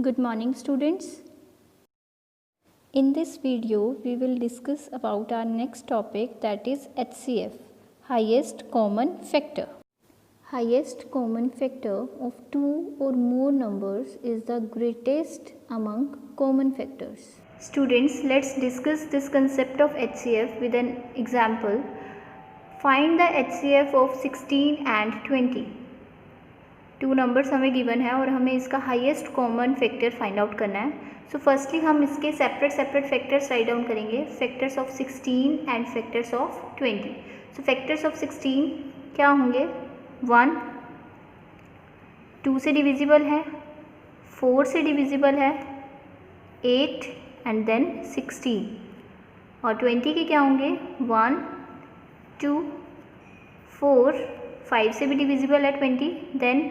Good morning, students. In this video, we will discuss about our next topic, that is HCF, highest common factor. Highest common factor of two or more numbers is the greatest among common factors. Students, let's discuss this concept of HCF with an example. Find the HCF of 16 and 20. Two numbers हमें given है और हमें इसका highest common factor find out करना है. So firstly हम इसके separate factors write down करेंगे, factors of 16 and factors of 20. So factors of 16 क्या होंगे? 1 2 से डिविजिबल है, 4 से डिविजिबल है, 8 एंड देन 16. और 20 के क्या होंगे? 1 2 4 5 से भी डिविजिबल है 20, then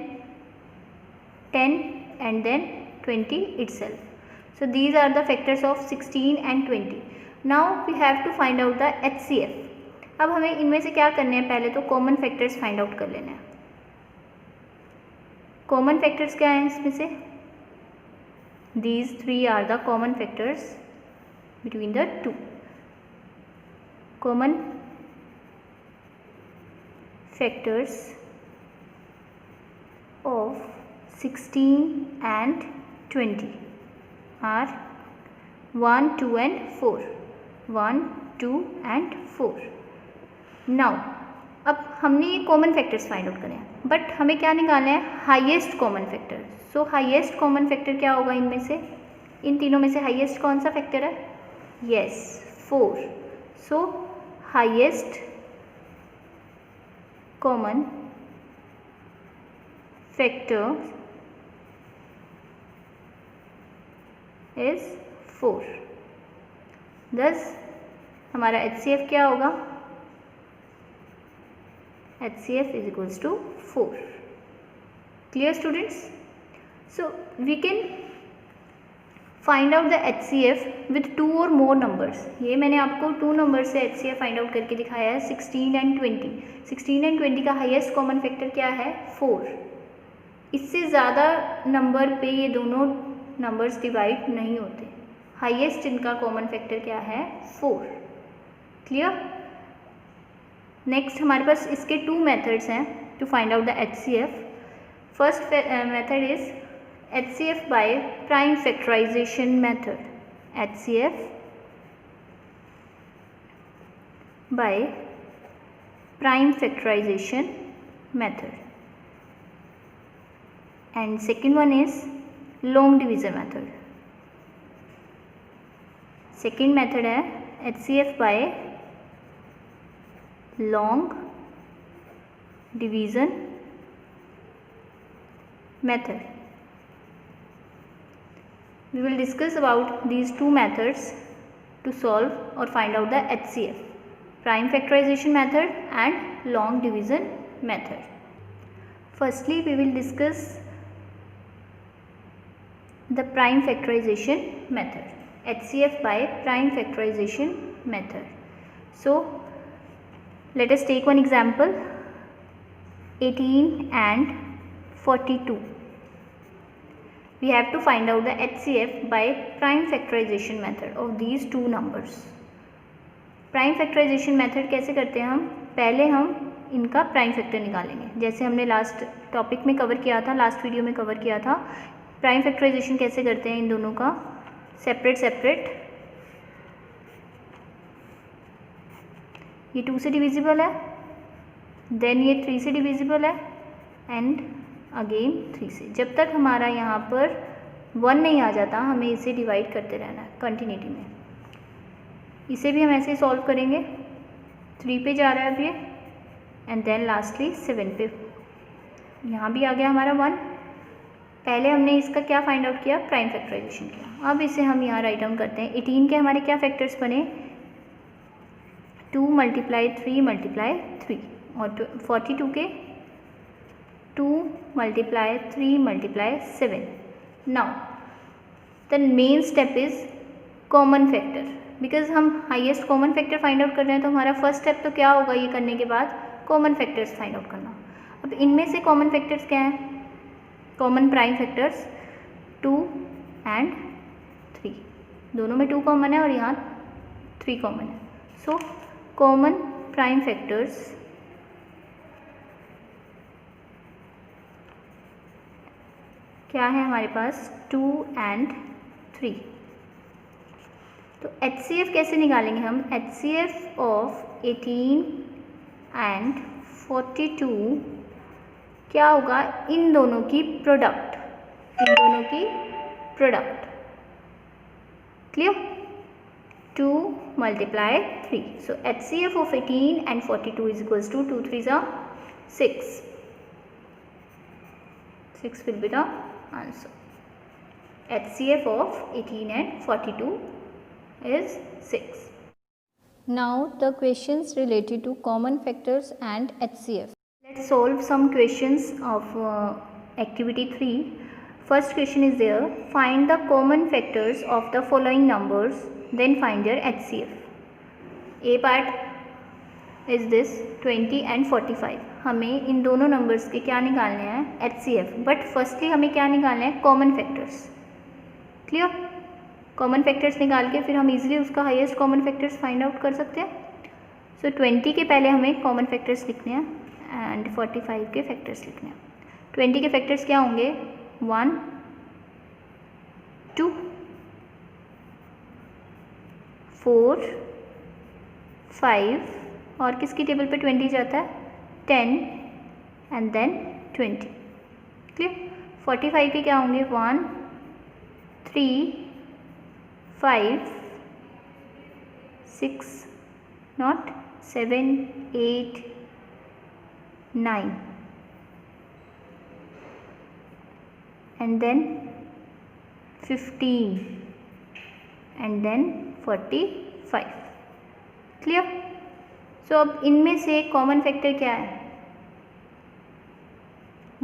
10 and then 20 itself. So these are the factors of 16 and 20. Now we have to find out the HCF. अब हमें इनमें से क्या करने हैं? पहले तो कॉमन फैक्टर्स फाइंड आउट कर लेना है. कॉमन फैक्टर्स क्या हैं इसमें से? These three are the common factors between the two. Common factors of 16 and 20 are 1 2 and 4. 1 2 and 4. Now अब हमने ये कॉमन फैक्टर्स फाइंड आउट करे हैं, बट हमें क्या निकालना है? Highest common factor. सो हाईएस्ट कॉमन फैक्टर क्या होगा इनमें से? इन तीनों में से हाईएस्ट कौन सा फैक्टर है? Yes, 4. So highest common factor is 4. thus हमारा HCF क्या होगा? HCF is equals to 4. Clear students? So we can find out the HCF with 2 और मोर नंबर्स. ये मैंने आपको 2 नंबर से HCF फाइंड आउट करके दिखाया है, 16 एंड 20. 16 एंड 20 का हाईएस्ट कॉमन फैक्टर क्या है? 4. इससे ज़्यादा नंबर पे ये दोनों नंबर्स डिवाइड नहीं होते. हाईएस्ट इनका कॉमन फैक्टर क्या है? 4. क्लियर? नेक्स्ट हमारे पास इसके 2 मेथड्स हैं to find out the HCF. First method is HCF by prime factorisation method. HCF by prime factorisation method. And second one is long division method. Second method है HCF by long division method. We will discuss about these two methods to solve or find out the HCF. Prime factorization method and long division method. Firstly, we will discuss the prime factorization method. HCF by prime factorization method. So let us take one example, 18 and 42. We have to find out the HCF by prime factorization method of these two numbers. Prime factorization method कैसे करते हैं हम? पहले हम इनका prime factor निकालेंगे, जैसे हमने लास्ट टॉपिक में कवर किया था, लास्ट वीडियो में कवर किया था. प्राइम फैक्टराइजेशन कैसे करते हैं इन दोनों का? सेपरेट. ये 2 से डिविजिबल है, देन ये 3 से डिविजिबल है, एंड अगेन 3 से. जब तक हमारा यहाँ पर 1 नहीं आ जाता हमें इसे डिवाइड करते रहना है कंटिन्यूटी में. इसे भी हम ऐसे सॉल्व करेंगे. 3 पे जा रहा है अब ये, एंड देन लास्टली 7 पे. यहाँ भी आ गया हमारा 1. पहले हमने इसका क्या फाइंड आउट किया? प्राइम फैक्टराइजेशन किया. अब इसे हम यहाँ राइट डाउन करते हैं. 18 के हमारे क्या फैक्टर्स बने? 2 × 3 × 3. और 42 के 2 × 3 × 7. Now the main step is common factor. Because हम highest common factor find out कर रहे हैं, तो हमारा फर्स्ट स्टेप तो क्या होगा ये करने के बाद? कॉमन फैक्टर्स फाइंड आउट करना. अब इनमें से कॉमन फैक्टर्स क्या हैं? कॉमन प्राइम फैक्टर्स 2 एंड 3, दोनों में 2 कॉमन है और यहाँ 3 कॉमन है। सो कॉमन प्राइम फैक्टर्स क्या है हमारे पास, 2 एंड 3। तो HCF कैसे निकालेंगे हम, HCF ऑफ 18 एंड 42 क्या होगा, इन दोनों की प्रोडक्ट, इन दोनों की product. Clear, 2 multiply 3, so HCF of 18 and 42 is equals to 2 3s are 6, 6 will be the answer. HCF of 18 and 42 is 6. Now the questions related to common factors and HCF. Let's solve some questions of activity 3. First question is there, find the common factors of the following numbers, then find their HCF. A part is this 20 and 45. हमें इन दोनों numbers के क्या निकालने हैं, HCF, but firstly हमें क्या निकालना है, common factors. Clear, common factors निकाल के फिर हम इजीली उसका highest common factors find out कर सकते हैं। सो 20 के पहले हमें कॉमन फैक्टर्स लिखने हैं एंड 45 के फैक्टर्स लिखने हैं। 20 के फैक्टर्स क्या होंगे, 1 2 4 5 और किसकी टेबल पे 20 जाता है, 10 एंड देन 20। क्लियर, 45 के क्या होंगे, 1 3 5 6 not 7 8 9 and then 15 and then 45। Clear, सो अब इनमें से कॉमन फैक्टर क्या है,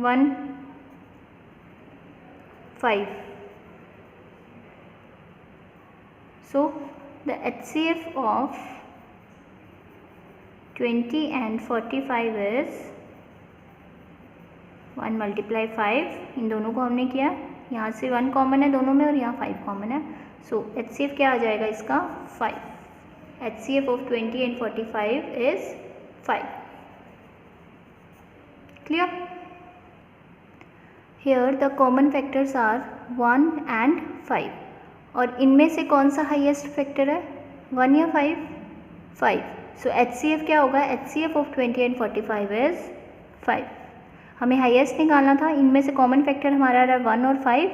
1 5। So the HCF of 20 and 45 is 1 multiply 5, इन दोनों को हमने किया, यहाँ से 1 कॉमन है दोनों में और यहाँ 5 कॉमन है। सो HCF क्या आ जाएगा इसका, 5। HCF of 20 and 45 is 5। Clear? Here the common factors are 1 and 5 और इनमें से कौन सा हाईएस्ट फैक्टर है, 1 या 5, 5। सो HCF क्या होगा, HCF of 20 and 45 is 5। हमें हाईएस्ट निकालना था, इनमें से कॉमन फैक्टर हमारा रहा 1 और 5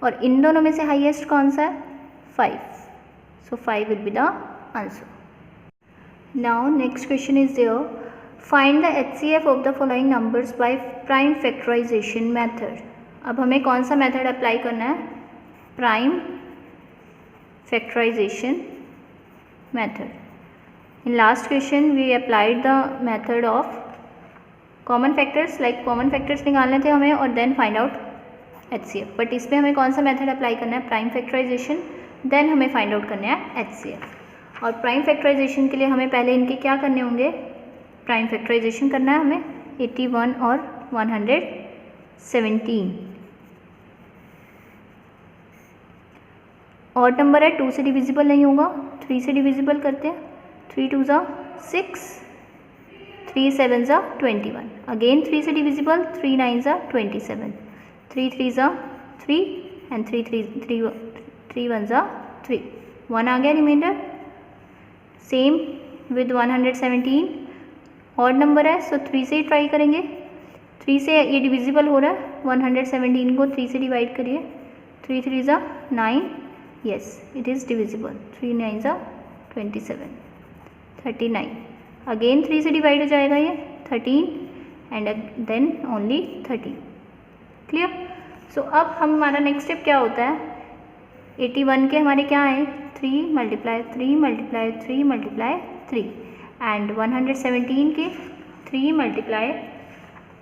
और इन दोनों में से हाईएस्ट कौन सा है, 5। So 5 will be the answer. Now next question is there, find the HCF of the following numbers by prime factorisation method. अब हमें कौन सा मेथड अप्लाई करना है, prime factorisation method. In last question we applied the method of common factors, like common factors निकालने थे हमें और then find out HCF, but इसमें हमें कौन सा मेथड अप्लाई करना है, प्राइम फैक्टराइजेशन, देन हमें फाइंड आउट करना है HCF। और प्राइम फैक्टराइजेशन के लिए हमें पहले इनके क्या करने होंगे, प्राइम फैक्टराइजेशन करना है हमें 81 और 117। ऑड नंबर है, 2 से डिविजिबल नहीं होगा, 3 से डिविजिबल करते हैं, 3 2s are 6, 3 7s are 21, again 3 से divisible, 3 9s are 27, 3 3s are 3 and 3 1s are 3, 1 आ गया remainder. Same with 117, odd number है सो 3 से ही ट्राई करेंगे, 3 से ये डिविजिबल हो रहा है, 117 को 3 से डिवाइड करिए, 3 3s are 9, yes it is divisible, 3 9s are 27, 39, again 3 से डिवाइड हो जाएगा ये 13 एंड देन ओनली 30। क्लियर, सो अब हमारा नेक्स्ट स्टेप क्या होता है, 81 के हमारे क्या आए, 3 मल्टीप्लाई 3 मल्टीप्लाई 3 मल्टीप्लाई 3 एंड 117 के 3 मल्टीप्लाई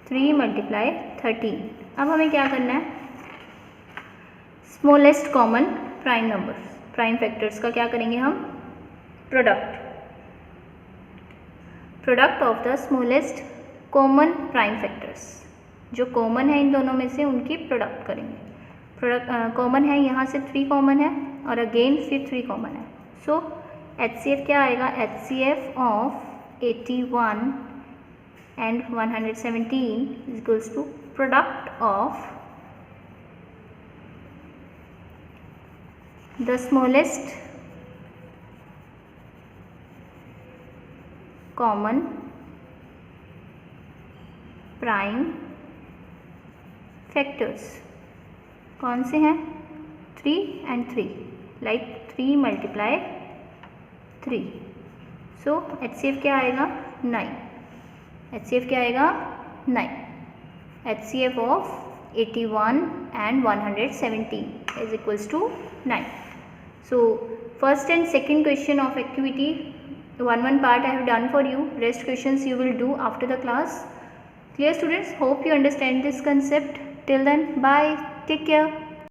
3 मल्टीप्लाई 13। अब हमें क्या करना है, smallest common prime numbers, prime factors का क्या करेंगे हम, product of the smallest common prime factors, जो कॉमन है इन दोनों में से उनकी प्रोडक्ट करेंगे। प्रोडक्ट कॉमन है, यहाँ से 3 कॉमन है और अगेन फिर 3 कॉमन है। सो HCF क्या आएगा, HCF of 81 and 117 is equals to product of the smallest common prime factors। कौन से हैं, 3 and 3, like 3 multiply 3। So HCF क्या आएगा, 9। HCF क्या आएगा, 9। HCF of 81 and 117 is equals to 9। So first and second question of activity 1 part I have done for you. Rest questions you will do after the class. Clear students? Hope you understand this concept. Till then, bye. Take care.